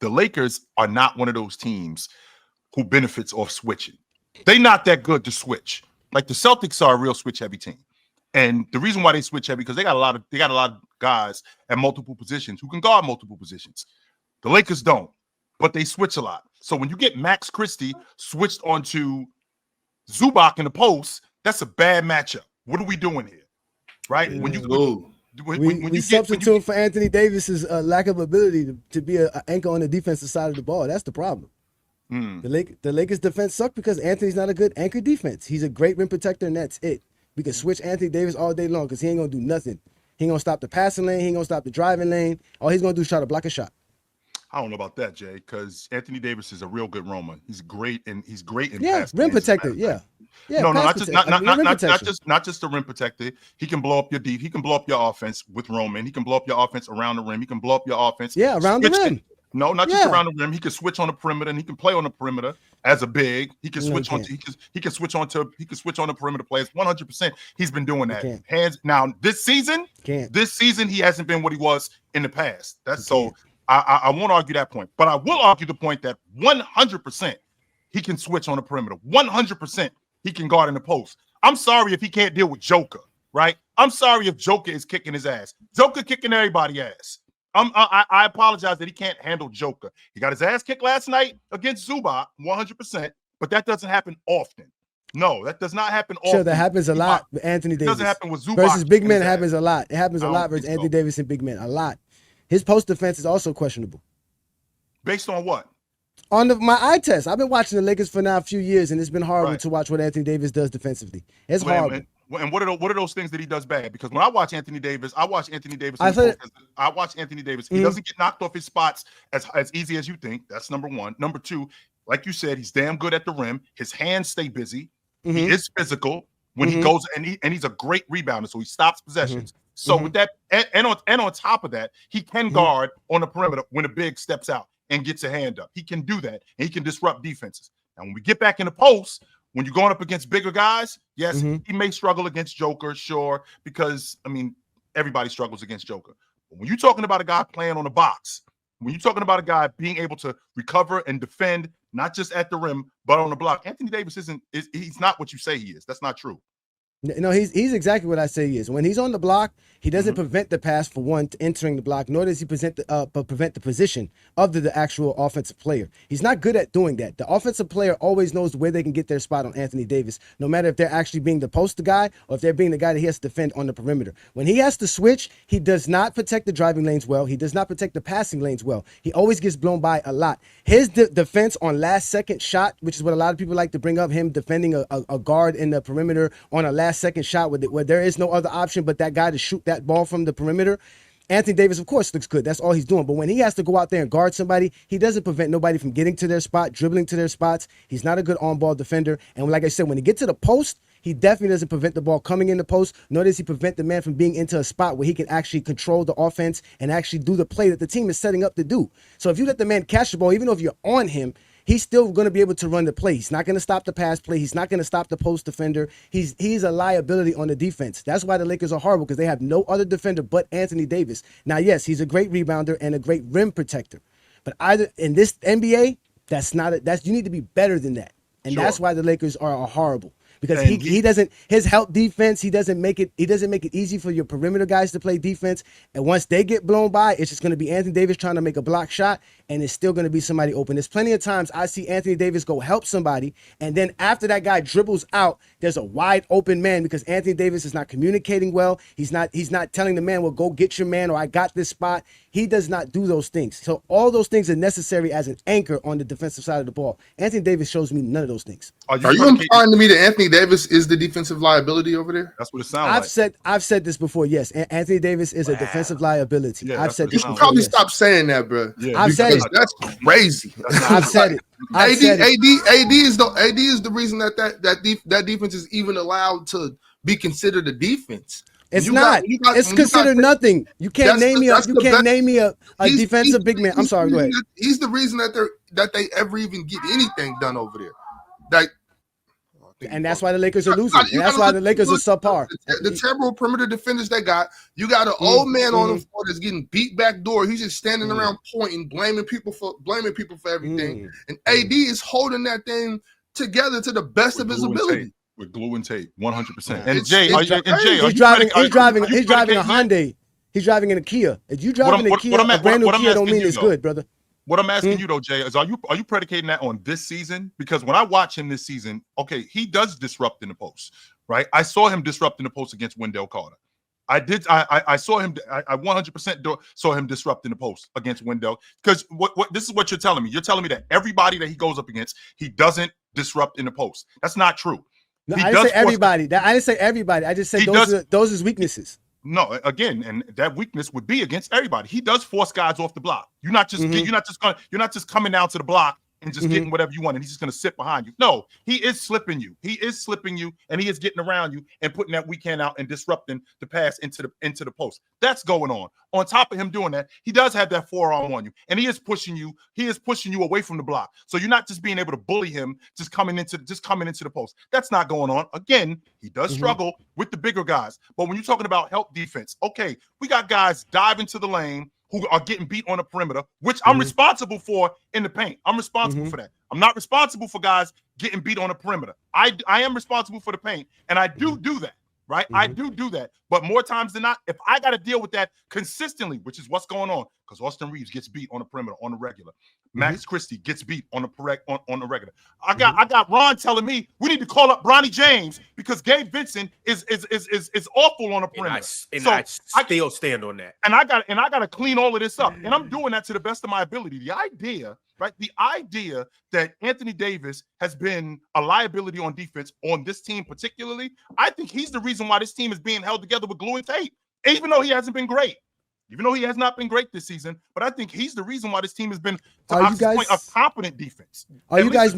The Lakers are not one of those teams who benefits off switching. They're not that good to switch. Like the Celtics are a real switch heavy team. And the reason why they switch heavy because they got a lot of guys at multiple positions who can guard multiple positions. The Lakers don't, but they switch a lot. So when you get Max Christie switched onto Zubac in the post, that's a bad matchup. What are we doing here? Right? We substitute for Anthony Davis's lack of ability to be an anchor on the defensive side of the ball. That's the problem. The Lakers defense suck because Anthony's not a good anchor defense. He's a great rim protector, and that's it. We can switch Anthony Davis all day long because he ain't gonna do nothing. He ain't gonna stop the passing lane. He ain't gonna stop the driving lane. All he's gonna do is try to block a shot. I don't know about that, Jay, because Anthony Davis is a real good roamer. He's great in rim protector. Yeah, no, not just the rim protector. He can blow up your deep. He can blow up your offense with roaming. He can blow up your offense around the rim. He can blow up your offense. Yeah, around the rim. No, not just around the rim. He can switch on the perimeter, and he can play on the perimeter as a big. He can switch on. He can switch on the perimeter players. 100%. He's been doing that. Hands now. This season he hasn't been what he was in the past. That's so. I won't argue that point, but I will argue the point that 100% he can switch on the perimeter. 100% he can guard in the post. I'm sorry if he can't deal with Joker, right? I'm sorry if Joker is kicking his ass. Joker kicking everybody's ass. I apologize that he can't handle Joker. He got his ass kicked last night against Zubac, 100%, but that doesn't happen often. No, that does not happen often. Sure, that happens a lot with Anthony Davis. It doesn't happen with Zubac. Versus big men happens a lot. It happens a lot versus Anthony Davis and big men, a lot. His post defense is also questionable. Based on what? On my eye test. I've been watching the Lakers for now a few years, and it's been horrible to watch what Anthony Davis does defensively. It's horrible. And what are those things that he does bad? Because when I watch Anthony Davis, He doesn't get knocked off his spots as easy as you think. That's number one. Number two, like you said, he's damn good at the rim. His hands stay busy. He is physical when he goes, and he's a great rebounder, so he stops possessions. So with that, and on top of that, he can guard on the perimeter when a big steps out and gets a hand up. He can do that, and he can disrupt defenses. And when we get back in the post, when you're going up against bigger guys, yes, he may struggle against Joker, sure, because, I mean, everybody struggles against Joker. But when you're talking about a guy playing on the box, when you're talking about a guy being able to recover and defend, not just at the rim, but on the block, Anthony Davis he's not what you say he is. That's not true. No, he's exactly what I say he is. When he's on the block, he doesn't prevent the pass for one entering the block, nor does he prevent the position of the actual offensive player. He's not good at doing that. The offensive player always knows where they can get their spot on Anthony Davis, no matter if they're actually being the poster guy or if they're being the guy that he has to defend on the perimeter. When he has to switch, he does not protect the driving lanes well. He does not protect the passing lanes well. He always gets blown by a lot. His defense on last second shot, which is what a lot of people like to bring up, him defending a guard in the perimeter on a last second shot where there is no other option but that guy to shoot that ball from the perimeter. Anthony Davis, of course, looks good. That's all he's doing. But when he has to go out there and guard somebody, he doesn't prevent nobody from getting to their spot, dribbling to their spots. He's not a good on-ball defender. And like I said, when he gets to the post, he definitely doesn't prevent the ball coming in the post, nor does he prevent the man from being into a spot where he can actually control the offense and actually do the play that the team is setting up to do. So if you let the man catch the ball, even though if you're on him, he's still going to be able to run the play. He's not going to stop the pass play. He's not going to stop the post defender. He's a liability on the defense. That's why the Lakers are horrible, because they have no other defender but Anthony Davis. Now, yes, he's a great rebounder and a great rim protector. But either in this NBA, you need to be better than that. And that's why the Lakers are horrible. Because he doesn't, his help defense, he doesn't make it easy for your perimeter guys to play defense. And once they get blown by, it's just going to be Anthony Davis trying to make a block shot, and it's still going to be somebody open. There's plenty of times I see Anthony Davis go help somebody, and then after that guy dribbles out, there's a wide open man because Anthony Davis is not communicating well. He's not telling the man, well, go get your man, or I got this spot. He does not do those things. So all those things are necessary as an anchor on the defensive side of the ball. Anthony Davis shows me none of those things. Are you implying to me that Anthony Davis is the defensive liability over there? That's what it sounds like. I've said this before. Yes, Anthony Davis is a defensive liability. Yeah, I've said you this should before. probably Yes. stop saying that, bro. Yeah, I've said it. That's crazy. I've said it. AD is the reason that defense is even allowed to be considered a defense. It's not. It's considered nothing. You can't name me a defensive big man. I'm sorry. Go ahead. He's the reason that they ever even get anything done over there. Like, And that's why the Lakers are losing. And that's why the Lakers are subpar. The terrible perimeter defenders they got. You got an old man on the floor that's getting beat back door. He's just standing around pointing, blaming people for everything. And AD is holding that thing together to the best of his ability. With glue and tape, 100%. And he's driving a Hyundai. He's driving in a Kia. If you driving a Kia, a brand new Kia don't mean it's good, brother. What I'm asking you though, Jay, is are you predicating that on this season? Because when I watch him this season, okay, he does disrupt in the post, right? I saw him disrupt in the post against Wendell Carter. I saw him. I 100% saw him disrupt in the post against Wendell. Because what this is what you're telling me. You're telling me that everybody that he goes up against, he doesn't disrupt in the post. That's not true. No, I didn't say everybody. I didn't say everybody. I just said those is weaknesses. No, again, and that weakness would be against everybody. He does force guys off the block. You're not just coming down to the block and just getting whatever you want, and he's just going to sit behind you. No, he is slipping you. He is slipping you, and he is getting around you and putting that weak hand out and disrupting the pass into the post. That's going on. On top of him doing that, he does have that forearm on you, and he is pushing you. He is pushing you away from the block. So you're not just being able to bully him, just coming into the post. That's not going on. Again, he does struggle with the bigger guys, but when you're talking about help defense, okay, we got guys dive into the lane who are getting beat on the perimeter, which I'm responsible for in the paint. I'm responsible for that. I'm not responsible for guys getting beat on the perimeter. I am responsible for the paint, and I do that, right? I do that. But more times than not, if I got to deal with that consistently, which is what's going on, because Austin Reeves gets beat on the perimeter on the regular. Max Christie gets beat on the regular. I got Ron telling me we need to call up Bronny James because Gabe Vincent is awful on the perimeter. And I still stand on that. And I got to clean all of this up. And I'm doing that to the best of my ability. The idea that Anthony Davis has been a liability on defense on this team particularly, I think he's the reason why this team is being held together with glue and tape, even though he hasn't been great. Even though he has not been great this season, but I think he's the reason why this team has been a competent defense. Are you guys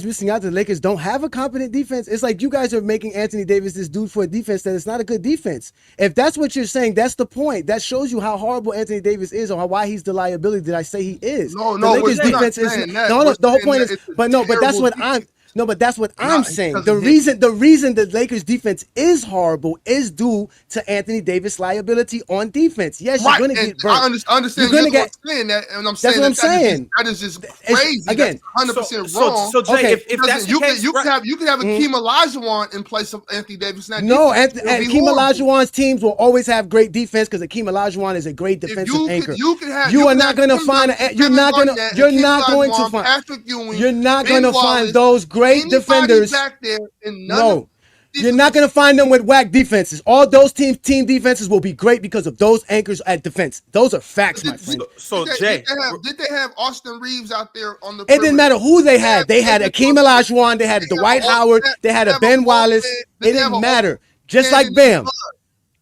missing out that the Lakers don't have a competent defense? It's like you guys are making Anthony Davis this dude for a defense that is not a good defense. If that's what you're saying, that's the point. That shows you how horrible Anthony Davis is or why he's the liability that I say he is. No, the Lakers defense is the whole point is, but that's what I'm. No, but that's what I'm saying. The reason the Lakers defense is horrible is due to Anthony Davis' liability on defense. Yes, you're going to get burnt. I understand you're saying that, and I'm saying that's what I'm saying. That is just crazy. Again, that's 100% wrong. So Jay, if that's you could have Akeem Olajuwon in place of Anthony Davis. No, Akeem Olajuwon's teams will always have great defense because Akeem Olajuwon is a great defensive anchor. You're not going to find those great defenders. Back there you're not going to find them with whack defenses. All those team defenses will be great because of those anchors at defense. Those are facts, my friend. So Jay, did they have Austin Reeves out there on the? It didn't matter who they had. They had Akeem Olajuwon. They had Dwight Howard. They had a Ben Wallace. It didn't matter. Just like Bam.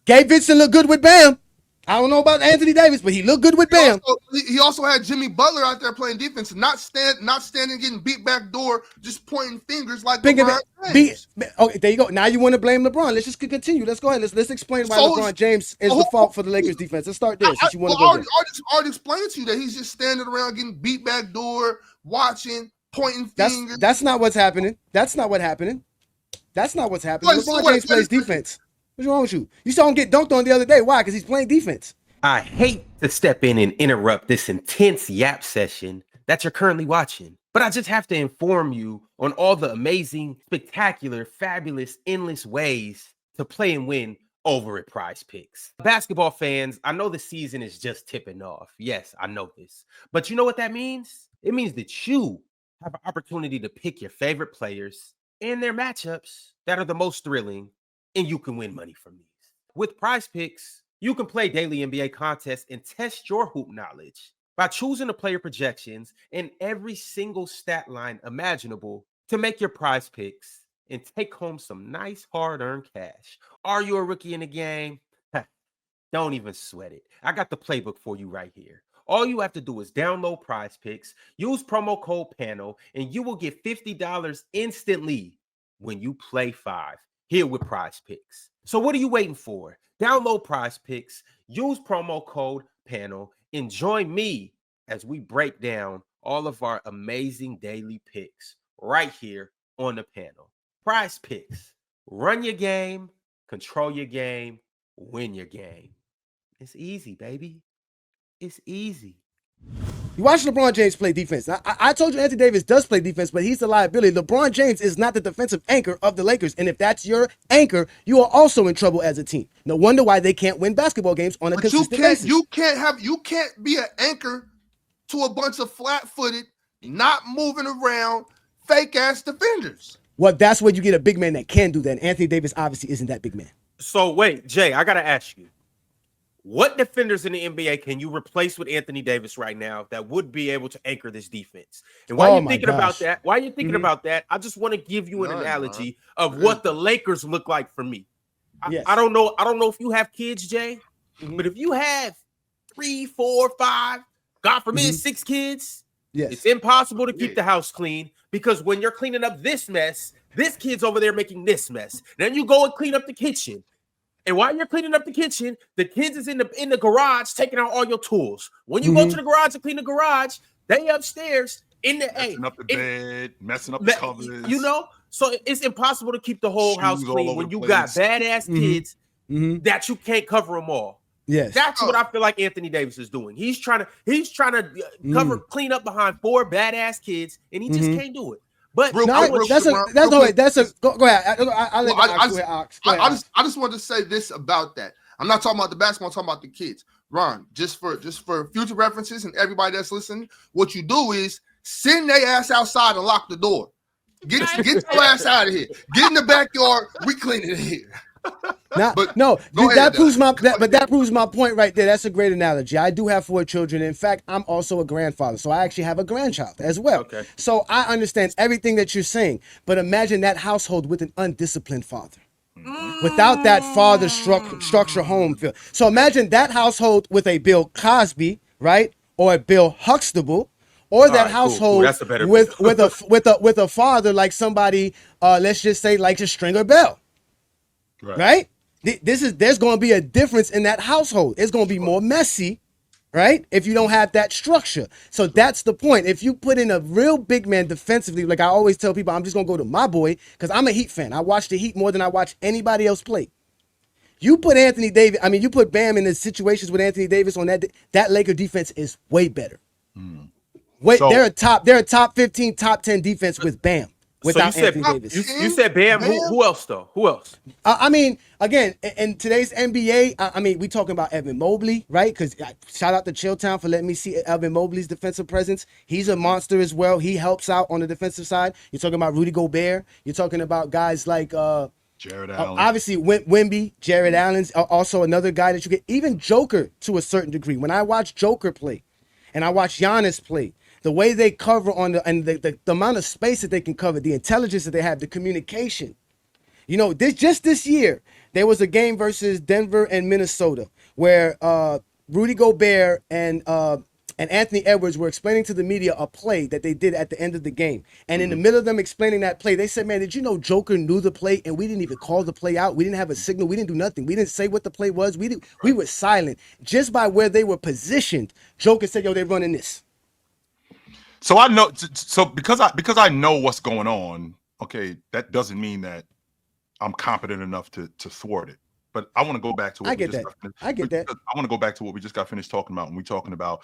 Gabe Vincent looked good with Bam. I don't know about Anthony Davis, but he looked good with Bam. He also had Jimmy Butler out there playing defense, not standing, getting beat back door, just pointing fingers like LeBron James. Okay, there you go. Now you want to blame LeBron. Let's just continue. Let's go ahead. Let's explain why LeBron James is the fault for the Lakers defense. Let's start there. Since you want to go there. I already explained to you that he's just standing around getting beat back door, watching, pointing fingers. That's not what's happening. That's not what's happening. LeBron James plays defense. What's wrong with you? You saw him get dunked on the other day. Why? Because he's playing defense. I hate to step in and interrupt this intense yap session that you're currently watching, but I just have to inform you on all the amazing, spectacular, fabulous, endless ways to play and win over at PrizePicks. Basketball fans, I know the season is just tipping off. Yes, I know this. But you know what that means? It means that you have an opportunity to pick your favorite players and their matchups that are the most thrilling, and you can win money from these. With PrizePicks, you can play daily NBA contests and test your hoop knowledge by choosing the player projections in every single stat line imaginable to make your PrizePicks and take home some nice hard-earned cash. Are you a rookie in the game? Don't even sweat it. I got the playbook for you right here. All you have to do is download PrizePicks, use promo code PANEL, and you will get $50 instantly when you play 5 here with PrizePicks. So what are you waiting for? Download PrizePicks, use promo code PANEL, and join me as we break down all of our amazing daily picks right here on the panel. PrizePicks. Run your game, control your game, win your game. It's easy, baby. It's easy. You watch LeBron James play defense. I told you Anthony Davis does play defense, but he's the liability. LeBron James is not the defensive anchor of the Lakers. And if that's your anchor, you are also in trouble as a team. No wonder why they can't win basketball games on a consistent basis. You can't be an anchor to a bunch of flat-footed, not moving around, fake-ass defenders. Well, that's where you get a big man that can do that. And Anthony Davis obviously isn't that big man. So wait, Jay, I got to ask you. What defenders in the NBA can you replace with Anthony Davis right now that would be able to anchor this defense? And while you're thinking about that, I just want to give you an analogy of what the Lakers look like for me. I don't know if you have kids, Jay, but if you have 3, 4, 5, God forbid, 6 kids, it's impossible to keep the house clean because when you're cleaning up this mess, this kid's over there making this mess. Then you go and clean up the kitchen. And while you're cleaning up the kitchen, the kids is in the garage taking out all your tools. When you go to the garage to clean the garage, they upstairs messing up the bed, messing up the covers. You know, so it's impossible to keep the whole house clean when you got badass kids that you can't cover them all. Yes, that's what I feel like Anthony Davis is doing. He's trying to clean up behind 4 badass kids, and he just can't do it. But go ahead. I just want to say this about that. I'm not talking about the basketball. I'm talking about the kids. Ron, just for future references and everybody that's listening, what you do is send their ass outside and lock the door. Get your ass out of here. Get in the backyard. We clean it here. That proves my point right there. That's a great analogy. I do have 4 children. In fact, I'm also a grandfather, so I actually have a grandchild as well. Okay. So I understand everything that you're saying, but imagine that household with an undisciplined father. Without that father structure home feel. So imagine that household with a Bill Cosby, right, or a Bill Huxtable, or that household with a father like somebody, let's just say like a Stringer Bell. Right? There's going to be a difference in that household. It's going to be more messy, right? If you don't have that structure. So that's the point. If you put in a real big man defensively, like I always tell people, I'm just going to go to my boy because I'm a Heat fan. I watch the Heat more than I watch anybody else play. You put you put Bam in the situations with Anthony Davis on that Laker defense is way better. They're a top 15, top 10 defense with Bam. Without Anthony Davis. You said Bam. Who else though? Who else? I mean, again, in today's NBA, we talking about Evan Mobley, right? Because shout out to Chilltown for letting me see Evan Mobley's defensive presence. He's a monster as well. He helps out on the defensive side. You're talking about Rudy Gobert. You're talking about guys like Jared Allen. Obviously, Wemby, Jared Allen's also another guy that you get. Even Joker to a certain degree. When I watch Joker play, and I watch Giannis play. The way they cover the amount of space that they can cover, the intelligence that they have, the communication. You know, this year, there was a game versus Denver and Minnesota where Rudy Gobert and Anthony Edwards were explaining to the media a play that they did at the end of the game. And in the middle of them explaining that play, they said, man, did you know Joker knew the play and we didn't even call the play out? We didn't have a signal. We didn't do nothing. We didn't say what the play was. We were silent. Just by where they were positioned, Joker said, yo, they're running this. So I know. So because I know what's going on. Okay, that doesn't mean that I'm competent enough to thwart it. But I want to go back to what I get that. I want to go back to what we just got finished talking about when we're talking about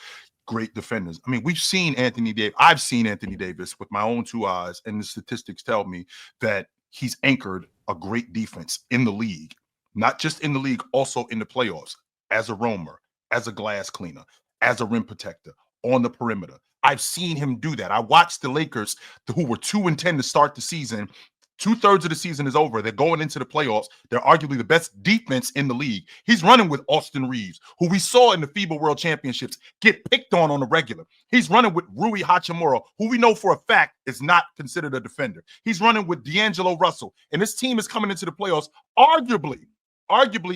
great defenders. I mean, we've seen Anthony Davis. I've seen Anthony Davis with my own 2 eyes, and the statistics tell me that he's anchored a great defense in the league, not just in the league, also in the playoffs, as a roamer, as a glass cleaner, as a rim protector, on the perimeter. I've seen him do that. I watched the Lakers, who were 2-10 to start the season. 2/3 of the season is over. They're going into the playoffs. They're arguably the best defense in the league. He's running with Austin Reeves, who we saw in the FIBA World Championships get picked on the regular. He's running with Rui Hachimura, who we know for a fact is not considered a defender. He's running with D'Angelo Russell. And this team is coming into the playoffs arguably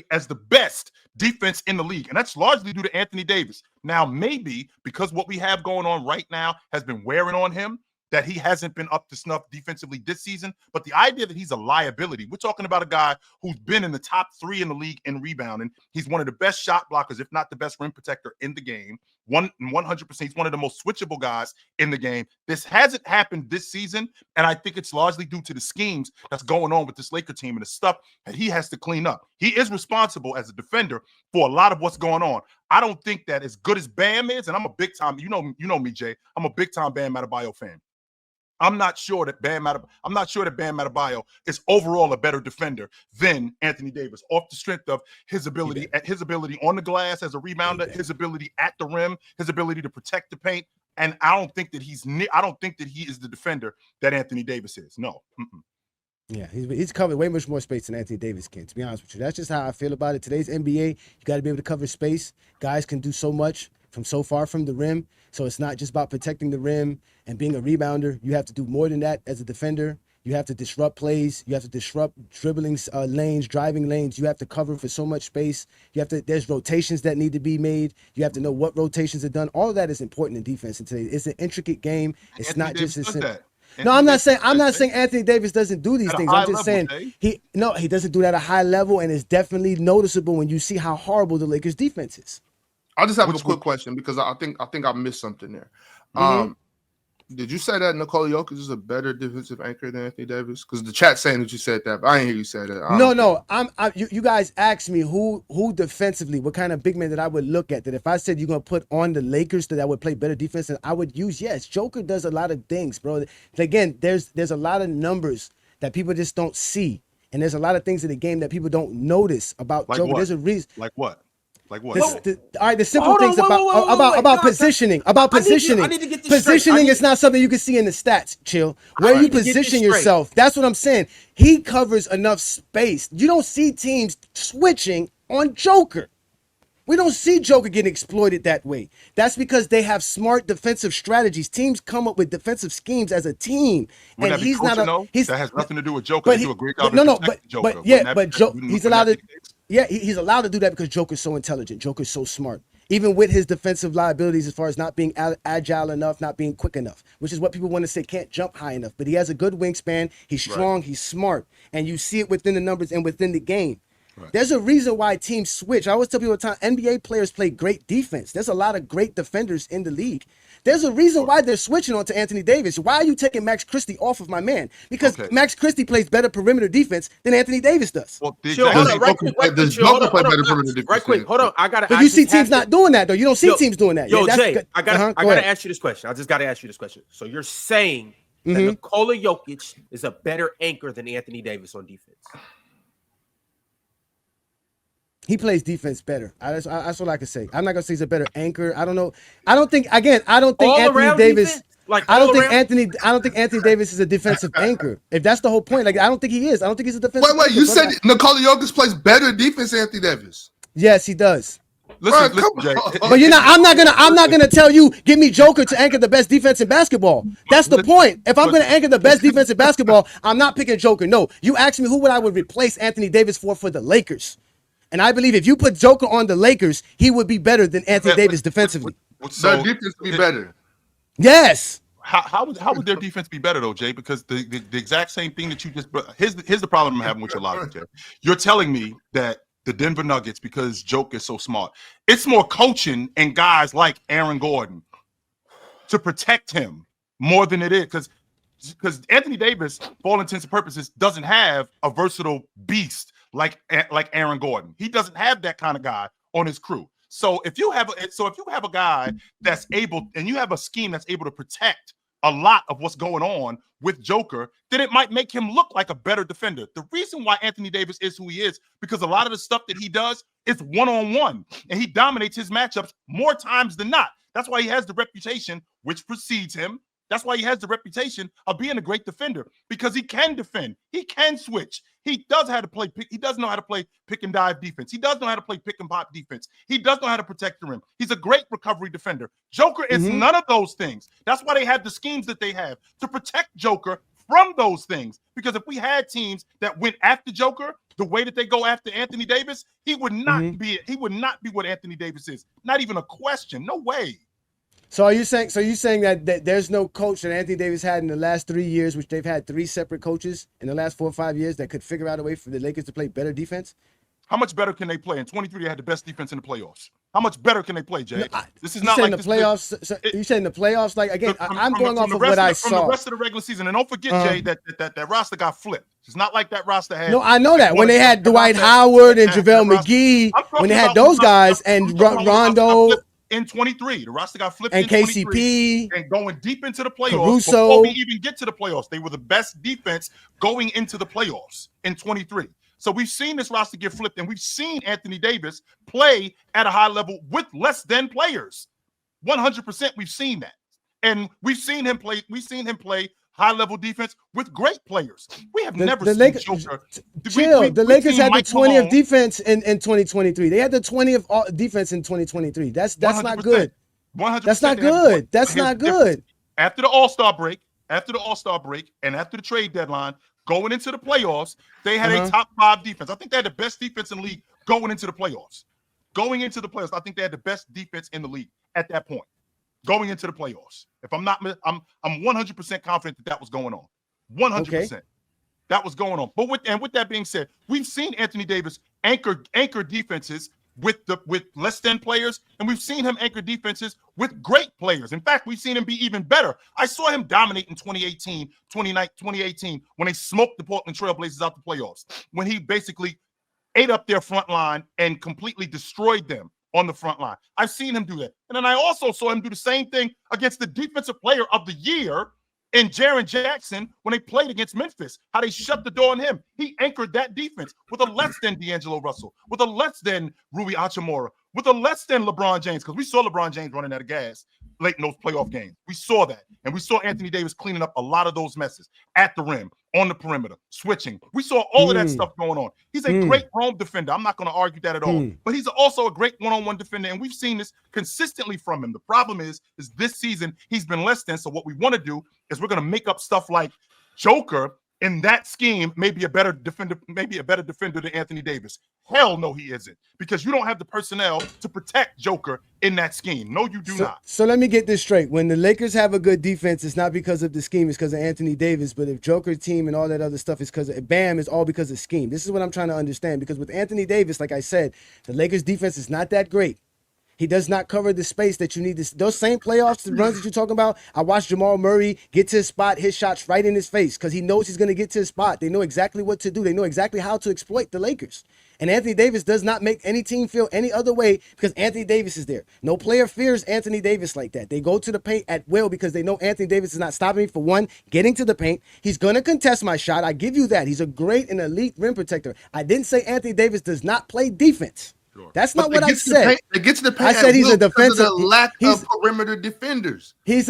as the best defense in the league. And that's largely due to Anthony Davis. Now, maybe because what we have going on right now has been wearing on him, that he hasn't been up to snuff defensively this season. But the idea that he's a liability, we're talking about a guy who's been in the top 3 in the league in rebounding. He's one of the best shot blockers, if not the best rim protector in the game. 100%. He's one of the most switchable guys in the game. This hasn't happened this season, and I think it's largely due to the schemes that's going on with this Laker team and the stuff that he has to clean up. He is responsible as a defender for a lot of what's going on. I don't think that as good as Bam is, and I'm a big time, you know me, Jay. I'm a big time Bam Adebayo fan. I'm not sure that Bam Adebayo is overall a better defender than Anthony Davis, off the strength of his ability on the glass as a rebounder, his ability at the rim, his ability to protect the paint. And I don't think that he is the defender that Anthony Davis is. No. Yeah, he's covered way much more space than Anthony Davis can, to be honest with you. That's just how I feel about it. Today's NBA, you got to be able to cover space. Guys can do so much from so far from the rim. So it's not just about protecting the rim and being a rebounder. You have to do more than that as a defender. You have to disrupt plays. You have to disrupt dribbling lanes, driving lanes. You have to cover for so much space. There's rotations that need to be made. You have to know what rotations are done. All of that is important in defense. And today, it's an intricate game. It's Anthony not Davis just as does simple. that. No, I'm not saying Anthony Davis doesn't do these things. I'm just saying he doesn't do that at a high level, and it's definitely noticeable when you see how horrible the Lakers defense is. I just have a quick question because I think I missed something there. Did you say that Nikola Jokic is a better defensive anchor than Anthony Davis? Because the chat's saying that you said that, but I didn't hear you say that. You guys asked me who defensively, what kind of big man that I would look at. That if I said you're gonna put on the Lakers that I would play better defense, and I would use Joker does a lot of things, bro. Again, there's a lot of numbers that people just don't see, and there's a lot of things in the game that people don't notice about like Joker. What? There's a reason. Like what? Like what? All right, the simple things about positioning. Positioning. I need to get this positioning is not something you can see in the stats. Chill. Where you position yourself. That's what I'm saying. He covers enough space. You don't see teams switching on Joker. We don't see Joker getting exploited that way. That's because they have smart defensive strategies. Teams come up with defensive schemes as a team, and he's not a. That has nothing to do with Joker. But do a great job. He's allowed to. Yeah, he's allowed to do that because Joker's so intelligent. Joker's so smart. Even with his defensive liabilities as far as not being agile enough, not being quick enough, which is what people want to say can't jump high enough. But he has a good wingspan. He's strong. Right. He's smart. And you see it within the numbers and within the game. Right. There's a reason why teams switch. I always tell people all the time, NBA players play great defense. There's a lot of great defenders in the league. There's a reason why they're switching on to Anthony Davis. Why are you taking Max Christie off of my man? Because Max Christie plays better perimeter defense than Anthony Davis does. Well, does Joker play better perimeter defense? Right quick, hold on. But you see teams not doing that, though. You don't see teams doing that. Jay, I gotta ask you this question. I just gotta ask you this question. So you're saying that Nikola Jokic is a better anchor than Anthony Davis on defense? He plays defense better. That's what I can say. I'm not gonna say he's a better anchor. I don't know. I don't think Anthony Davis. I don't think Anthony Davis is a defensive anchor. If that's the whole point, I don't think he is. I don't think he's a defensive. Wait. You said Nikola Jokic plays better defense than Anthony Davis. Yes, he does. Listen, Jay. But I'm not gonna tell you give me Joker to anchor the best defense in basketball. That's the point. If I'm gonna anchor the best defense in basketball, I'm not picking Joker. No, you asked me who I would replace Anthony Davis for the Lakers. And I believe if you put Joker on the Lakers, he would be better than Anthony Davis defensively. So their defense would be better. Yes. How would their defense be better though, Jay? Because the exact same thing that you just here's the problem I'm having with your logic, Jay. You're telling me that the Denver Nuggets, because Joker is so smart, it's more coaching and guys like Aaron Gordon to protect him more than it is because Anthony Davis, for all intents and purposes, doesn't have a versatile beast like Aaron Gordon. He doesn't have that kind of guy on his crew. So if you have a guy that's able, and you have a scheme that's able to protect a lot of what's going on with Joker, then it might make him look like a better defender. The reason why Anthony Davis is who he is, because a lot of the stuff that he does is one-on-one, and he dominates his matchups more times than not. That's why he has the reputation which precedes him. That's why he has the reputation of being a great defender, because he can defend. He can switch. He does know how to play pick and dive defense. He does know how to play pick and pop defense. He does know how to protect the rim. He's a great recovery defender. Joker is none of those things. That's why they have the schemes that they have to protect Joker from those things. Because if we had teams that went after Joker the way that they go after Anthony Davis, he would not be what Anthony Davis is. Not even a question. No way. So are you saying that there's no coach that Anthony Davis had in the last 3 years, which they've had 3 separate coaches in the last 4 or 5 years, that could figure out a way for the Lakers to play better defense? How much better can they play? In 23, they had the best defense in the playoffs. How much better can they play, Jay? No, This is not like the playoffs. You saying the playoffs? Like again, I'm going off of what I saw from the rest of the regular season. And don't forget, Jay, that roster got flipped. It's not like that roster had. No, I know that when they had Dwight Howard and JaVale McGee, when they had those guys and Rondo in 23, the roster got flipped and in 23, KCP and going deep into the playoffs. Caruso. Before we even get to the playoffs, they were the best defense going into the playoffs in 23. So we've seen this roster get flipped, and we've seen Anthony Davis play at a high level with less than players. 100%, we've seen that, and we've seen him play. We've seen him play high-level defense with great players. We have never seen Lakers, Joker. The Lakers had the 20th defense in 2023. They had the 20th defense in 2023. That's not good. 100%. That's not good. That's not good. After the All-Star break, and after the trade deadline, going into the playoffs, they had a top 5 defense. I think they had the best defense in the league going into the playoffs. Going into the playoffs, I think they had the best defense in the league at that point. Going into the playoffs. If I'm not, I'm 100% confident that was going on. 100%. That was going on. But with that being said, we've seen Anthony Davis anchor defenses with less than players, and we've seen him anchor defenses with great players. In fact, we've seen him be even better. I saw him dominate in 2018 when they smoked the Portland Trailblazers out the playoffs, when he basically ate up their front line and completely destroyed them on the front line. I've seen him do that. And then I also saw him do the same thing against the defensive player of the year in Jaren Jackson when they played against Memphis, how they shut the door on him. He anchored that defense with a less than D'Angelo Russell, with a less than Rui Hachimura, with a less than LeBron James, because we saw LeBron James running out of gas late in those playoff games. We saw that. And we saw Anthony Davis cleaning up a lot of those messes at the rim, on the perimeter, switching. We saw all of that stuff going on. He's a great home defender. I'm not going to argue that at all. But he's also a great one-on-one defender, and we've seen this consistently from him. The problem is this season he's been less than. So what we want to do is we're going to make up stuff like Joker in that scheme, maybe a better defender than Anthony Davis. Hell no, he isn't, because you don't have the personnel to protect Joker in that scheme. No, you do not. So let me get this straight. When the Lakers have a good defense, it's not because of the scheme, it's because of Anthony Davis. But if Joker's team and all that other stuff is because of Bam, it's all because of scheme. This is what I'm trying to understand, because with Anthony Davis, like I said, the Lakers defense is not that great. He does not cover the space that you need. Those same playoffs, the runs that you're talking about, I watched Jamal Murray get to his spot, hit shots right in his face because he knows he's going to get to his spot. They know exactly what to do. They know exactly how to exploit the Lakers. And Anthony Davis does not make any team feel any other way because Anthony Davis is there. No player fears Anthony Davis like that. They go to the paint at will because they know Anthony Davis is not stopping me for one, getting to the paint. He's going to contest my shot. I give you that. He's a great and elite rim protector. I didn't say Anthony Davis does not play defense. Sure. That's not what I said. It gets to the paint. I said he's a defensive. The lack of perimeter defenders. His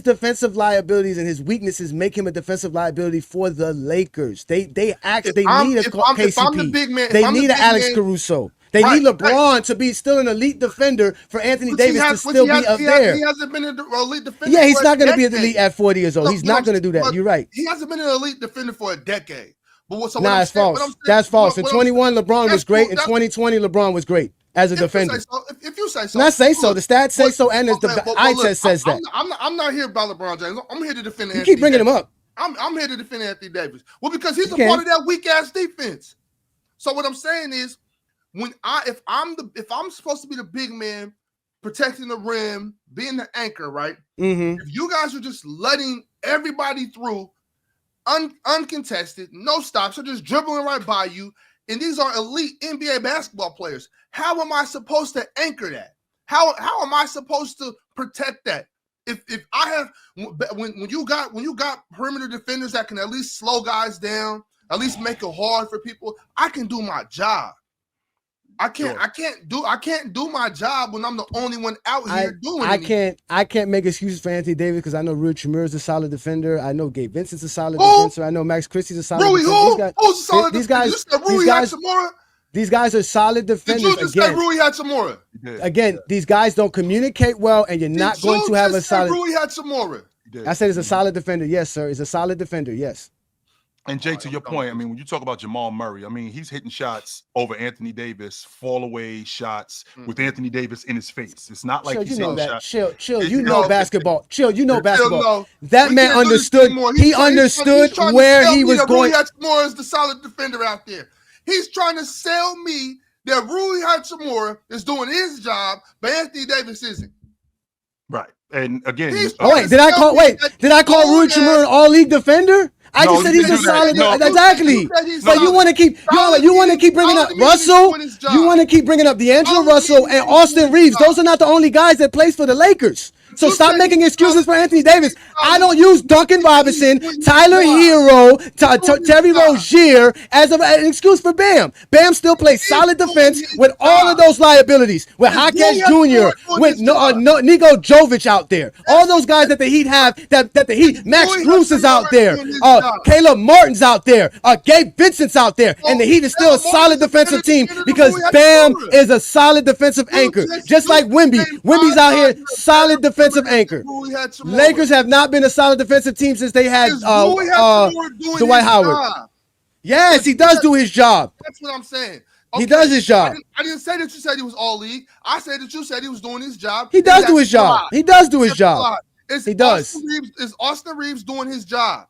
defensive liabilities and his weaknesses make him a defensive liability for the Lakers. They need a KCP. They need an Alex Caruso. They need LeBron to be still an elite defender for Anthony Davis to still be up there. He hasn't been an elite defender. Yeah, he's not going to be an elite at 40 years old. He's not going to do that. You're right. He hasn't been an elite defender for a decade. That's false. That's false. In 21, LeBron was great. In 2020, LeBron was great as a defender. If you say so. Not say so. The stats say so, and the eye test says that. I'm not here about LeBron James. I'm here to defend Anthony. You keep bringing him up. I'm here to defend Anthony Davis. Well, because he's a part of that weak ass defense. So what I'm saying is, if I'm supposed to be the big man protecting the rim, being the anchor, right? Mm-hmm. If you guys are just letting everybody through, uncontested, no stops, so just dribbling right by you, and these are elite NBA basketball players, how am I supposed to anchor that? How am I supposed to protect that? If I have when you got perimeter defenders that can at least slow guys down, at least make it hard for people, I can do my job. I can't do my job when I'm the only one out here doing it. I can't make excuses for Anthony Davis because I know Rui Hachimura is a solid defender. I know Gabe Vincent's a solid defender. I know Max Christie's a solid defender. Who's a solid defender? You said Rui Hachimura? These guys are solid defenders. Did you just say Rui Hachimura? Again, these guys don't communicate well, and you're not going to have a solid. Rui Hachimura. I said he's a solid defender. Yes, sir. He's a solid defender. Yes. And Jay, to your point, I mean, when you talk about Jamal Murray, I mean, he's hitting shots over Anthony Davis, fall away shots with Anthony Davis in his face. It's not like he's hitting shots. Chill. You know basketball. Chill. You know basketball. That man understood. He understood where he was going. Rui Hachimura is the solid defender out there. He's trying to sell me that Rui Hachimura is doing his job, but Anthony Davis isn't. Right. And again, wait, did I call Rui Hachimura an all-league defender? I just said he's a solid. Exactly. But you want to keep bringing up Russell. You want to keep bringing up D'Angelo Russell and Austin Reeves. Those are not the only guys that plays for the Lakers. So stop making excuses for Anthony Davis. I don't use Duncan Robinson, Tyler Hero, Terry Rozier as an excuse for Bam. Bam still plays solid defense with all of those liabilities. With Jaquez Jr., with Niko Jovic out there. All those guys that the Heat have, that the Heat, Max Strus is out there. Caleb Martin's out there. Gabe Vincent's out there. And the Heat is still a solid defensive team because Bam is a solid defensive anchor. Just like Wemby. Wemby's out here, solid defensive anchor. Lakers have not been a solid defensive team since they had Dwight Howard. Yes, he does do his job. That's what I'm saying. Okay. He does his job. I didn't say that you said he was all league. I said that you said he was doing his job. He does do his job. He does do his job. He does. Is Austin Reeves doing his job?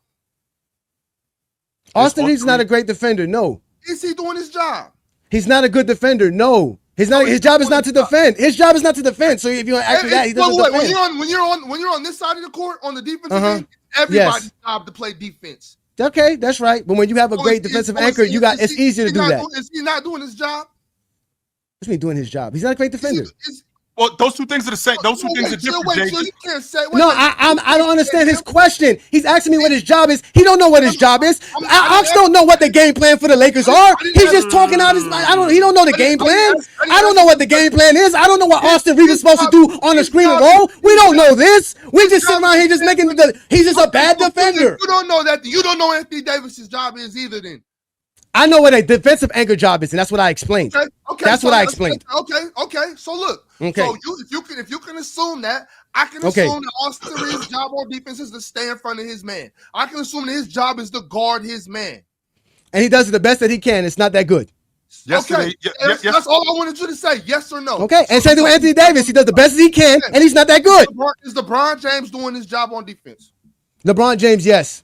Austin Reeves is not a great defender. No. Is he doing his job? He's not a good defender. No. His job is not to defend. His job is not to defend. So if you ask me that, he doesn't defend. When you're on this side of the court on the defensive end, everybody's job to play defense. Okay, that's right. But when you have a great defensive anchor, it's easier to do that. Is he not doing his job? What's me doing his job? He's not a great defender. Well, those two things are the same. Those two things are different. So you can't say. I don't understand his question. He's asking me what his job is. He don't know what his job is. Ox don't know what the game plan for the Lakers are. He's just talking out his. He don't know the game plan. I don't know what the game plan is. I don't know what Austin Reeves is supposed to do on the screen and roll. We don't know this. We just sit around here just making he's just a bad defender. You don't know that. You don't know Anthony Davis's job is either. Then I know what a defensive anchor job is, and that's what I explained. Okay, that's what I explained. Okay. So look. Okay. So if you can assume that, I can assume that Austin Reeves' job on defense is to stay in front of his man. I can assume that his job is to guard his man. And he does it the best that he can. It's not that good. Yesterday, that's all I wanted you to say. Yes or no. Okay. And same thing with Anthony Davis. He does the best that he can, and he's not that good. Is LeBron James doing his job on defense? LeBron James, yes.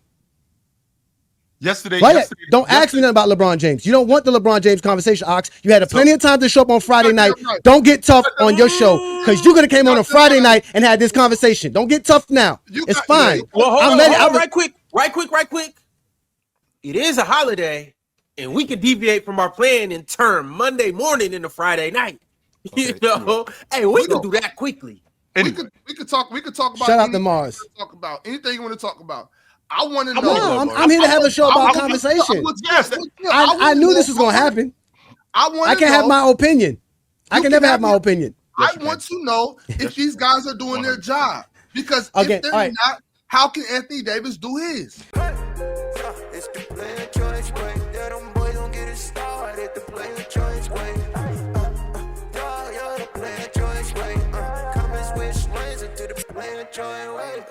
Yesterday, don't ask me nothing about LeBron James. You don't want the LeBron James conversation, Ox. You had plenty of time to show up on Friday night. Don't get tough on your show because you could have came on a Friday night and had this conversation. Don't get tough now. It's fine. Well, hold on, right quick. It is a holiday, and we can deviate from our plan and turn Monday morning into Friday night. Hey, we can do that quickly. Anyway. We could talk about. Shout out to Mars. Talk about anything you want to talk about. I want to know. I'm here to have a show about conversation. I knew this was going to happen. I can have my opinion. I can never have my opinion. I want to know if these guys are doing their job. Because if they're not, how can Anthony Davis do his? It's the player choice way. Them boys don't get it started. The player choice way. You're the player choice way. Come and switch lanes into the player choice way.